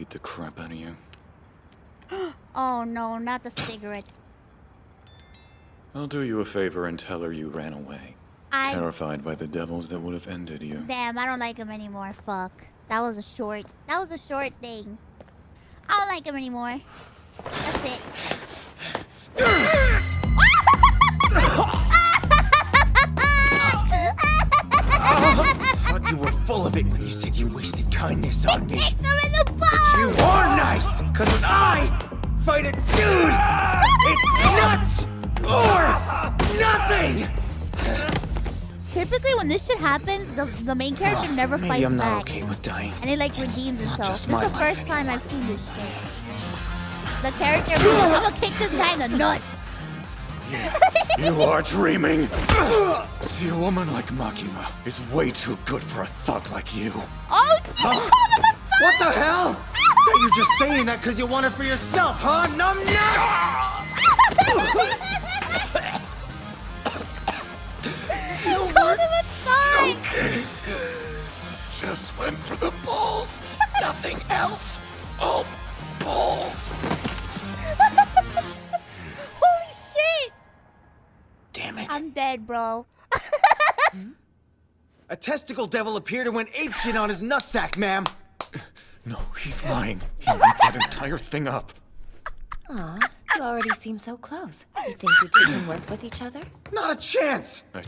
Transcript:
beat the crap out of you. Oh no, not the cigarette. I'll do you a favor and tell her you ran away. Terrified by the devils that would have ended you. Damn, I don't like him anymore. Fuck. That was a short thing. I don't like him anymore. That's it. Thought you were full of it when you said you wasted kindness on me. Kicked him in the balls! But you are nice, cause when I fight a dude, it's nuts or nothing! Typically when this shit happens, the main character never Maybe fights I'm not back. okay with dying. And he like redeems himself. This is my the life first time I've seen this shit. The character being like, I'm gonna kick this guy in the nuts. You are dreaming. See, a woman like Makima is way too good for a thug like you. Oh shit! Call him a thug! What the hell? Bet you're just saying that because you want it for yourself, huh? Numb You called him a thug! Okay. Just went for the balls. Nothing else. All balls. Holy shit! Damn it. I'm dead, bro. A testicle devil appeared and went apeshit on his nutsack, ma'am. No, he's lying. He made that entire thing up. Aw, you already seem so close. You think you two can work with each other? Not a chance. I'd